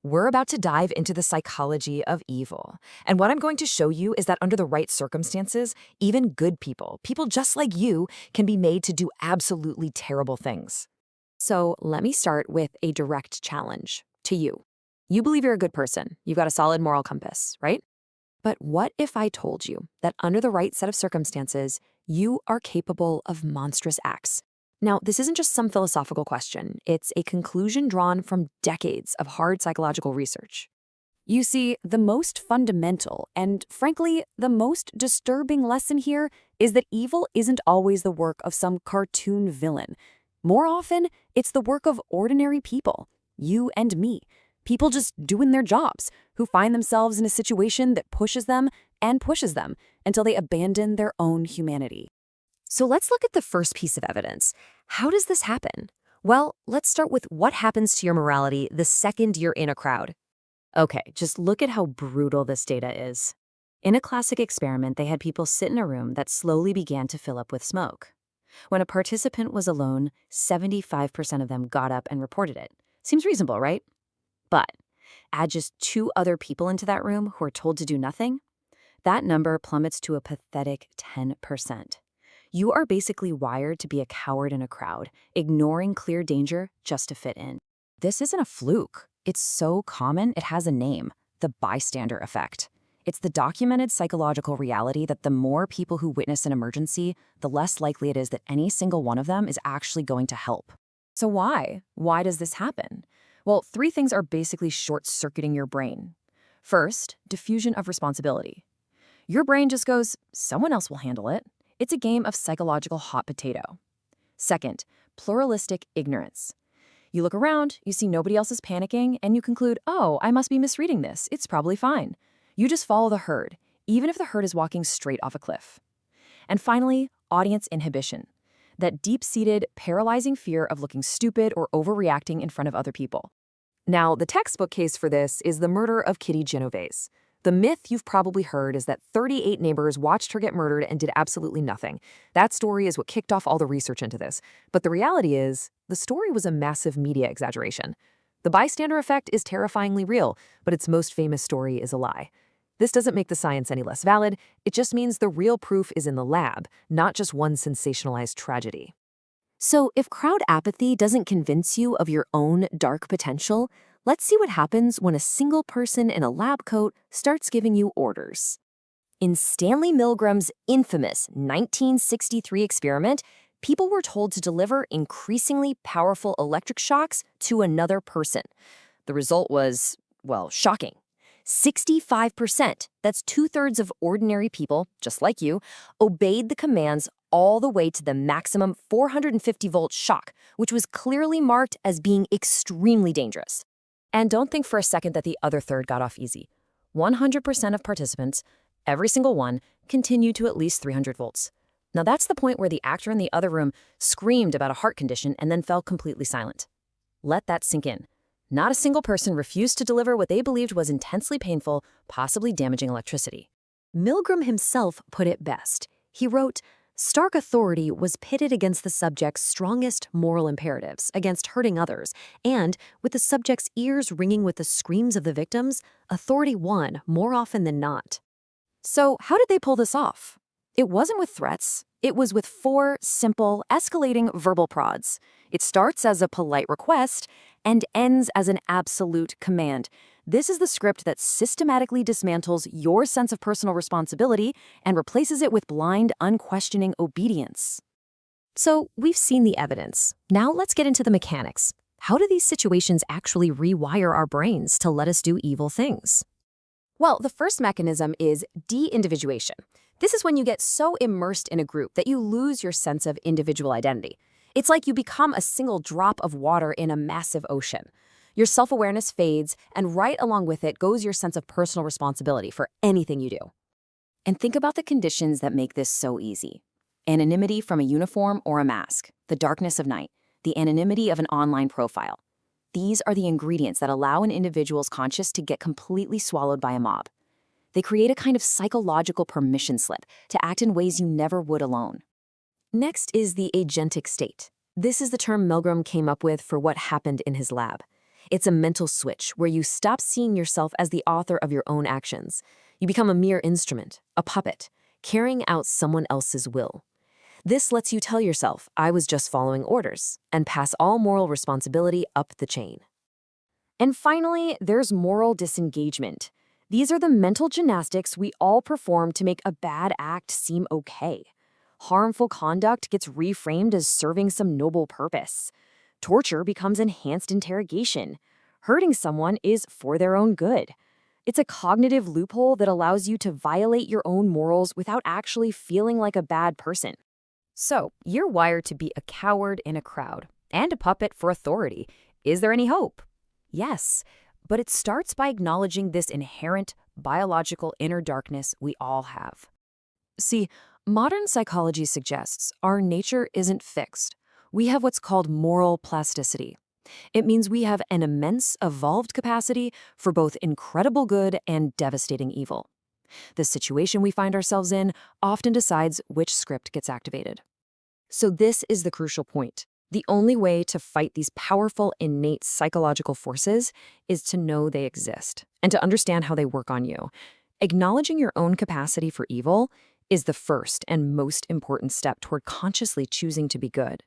We're about to dive into the psychology of evil. And what I'm going to show you is that under the right circumstances, even good people, people just like you, can be made to do absolutely terrible things. So let me start with a direct challenge to you. You believe you're a good person. You've got a solid moral compass, right? But what if I told you that under the right set of circumstances, you are capable of monstrous acts? Now, this isn't just some philosophical question. It's a conclusion drawn from decades of hard psychological research. You see, the most fundamental and, frankly, the most disturbing lesson here is that evil isn't always the work of some cartoon villain. More often, it's the work of ordinary people, you and me, people just doing their jobs, who find themselves in a situation that pushes them and pushes them until they abandon their own humanity. So let's look at the first piece of evidence. How does this happen? Well, let's start with what happens to your morality the second you're in a crowd. Okay, just look at how brutal this data is. In a classic experiment, they had people sit in a room that slowly began to fill up with smoke. When a participant was alone, 75% of them got up and reported it. Seems reasonable, right? But add just 2 other people into that room who are told to do nothing, that number plummets to a pathetic 10%. You are basically wired to be a coward in a crowd, ignoring clear danger just to fit in. This isn't a fluke. It's so common, it has a name: the bystander effect. It's the documented psychological reality that the more people who witness an emergency, the less likely it is that any single one of them is actually going to help. So why? Why does this happen? Well, 3 things are basically short-circuiting your brain. First, diffusion of responsibility. Your brain just goes, someone else will handle it. It's a game of psychological hot potato. Second, pluralistic ignorance. You look around, you see nobody else is panicking, and you conclude, oh, I must be misreading this. It's probably fine. You just follow the herd, even if the herd is walking straight off a cliff. And finally, audience inhibition. That deep-seated, paralyzing fear of looking stupid or overreacting in front of other people. Now, the textbook case for this is the murder of Kitty Genovese. The myth you've probably heard is that 38 neighbors watched her get murdered and did absolutely nothing. That story is what kicked off all the research into this. But the reality is, the story was a massive media exaggeration. The bystander effect is terrifyingly real, but its most famous story is a lie. This doesn't make the science any less valid. It just means the real proof is in the lab, not just one sensationalized tragedy. So if crowd apathy doesn't convince you of your own dark potential, let's see what happens when a single person in a lab coat starts giving you orders. In Stanley Milgram's infamous 1963 experiment, people were told to deliver increasingly powerful electric shocks to another person. The result was, well, shocking. 65%, that's 2/3 of ordinary people, just like you, obeyed the commands all the way to the maximum 450-volt shock, which was clearly marked as being extremely dangerous. And don't think for a second that the other third got off easy. 100% of participants, every single one, continued to at least 300 volts. Now that's the point where the actor in the other room screamed about a heart condition and then fell completely silent. Let that sink in. Not a single person refused to deliver what they believed was intensely painful, possibly damaging electricity. Milgram himself put it best. He wrote, "Stark authority was pitted against the subject's strongest moral imperatives, against hurting others, and, with the subject's ears ringing with the screams of the victims, authority won more often than not." So how did they pull this off? It wasn't with threats. It was with 4 simple, escalating verbal prods. It starts as a polite request and ends as an absolute command. This is the script that systematically dismantles your sense of personal responsibility and replaces it with blind, unquestioning obedience. So we've seen the evidence. Now let's get into the mechanics. How do these situations actually rewire our brains to let us do evil things? Well, the first mechanism is de-individuation. This is when you get so immersed in a group that you lose your sense of individual identity. It's like you become a single drop of water in a massive ocean. Your self-awareness fades, and right along with it goes your sense of personal responsibility for anything you do. And think about the conditions that make this so easy. Anonymity from a uniform or a mask, the darkness of night, the anonymity of an online profile. These are the ingredients that allow an individual's conscience to get completely swallowed by a mob. They create a kind of psychological permission slip to act in ways you never would alone. Next is the agentic state. This is the term Milgram came up with for what happened in his lab. It's a mental switch where you stop seeing yourself as the author of your own actions. You become a mere instrument, a puppet, carrying out someone else's will. This lets you tell yourself, I was just following orders, and pass all moral responsibility up the chain. And finally, there's moral disengagement. These are the mental gymnastics we all perform to make a bad act seem okay. Harmful conduct gets reframed as serving some noble purpose. Torture becomes enhanced interrogation. Hurting someone is for their own good. It's a cognitive loophole that allows you to violate your own morals without actually feeling like a bad person. So, you're wired to be a coward in a crowd and a puppet for authority. Is there any hope? Yes, but it starts by acknowledging this inherent biological inner darkness we all have. See, modern psychology suggests our nature isn't fixed. We have what's called moral plasticity. It means we have an immense evolved capacity for both incredible good and devastating evil. The situation we find ourselves in often decides which script gets activated. So this is the crucial point. The only way to fight these powerful, innate psychological forces is to know they exist and to understand how they work on you. Acknowledging your own capacity for evil is the first and most important step toward consciously choosing to be good.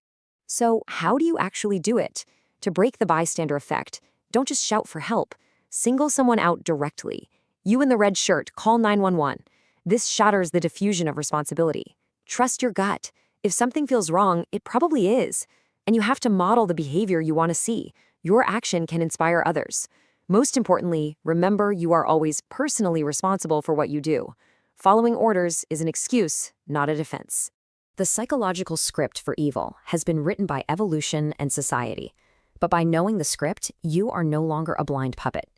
So how do you actually do it? To break the bystander effect, don't just shout for help. Single someone out directly. You in the red shirt, call 911. This shatters the diffusion of responsibility. Trust your gut. If something feels wrong, it probably is. And you have to model the behavior you want to see. Your action can inspire others. Most importantly, remember you are always personally responsible for what you do. Following orders is an excuse, not a defense. The psychological script for evil has been written by evolution and society. But by knowing the script, you are no longer a blind puppet.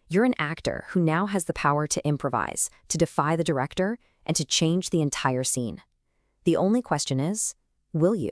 You're an actor who now has the power to improvise, to defy the director, and to change the entire scene. The only question is, will you?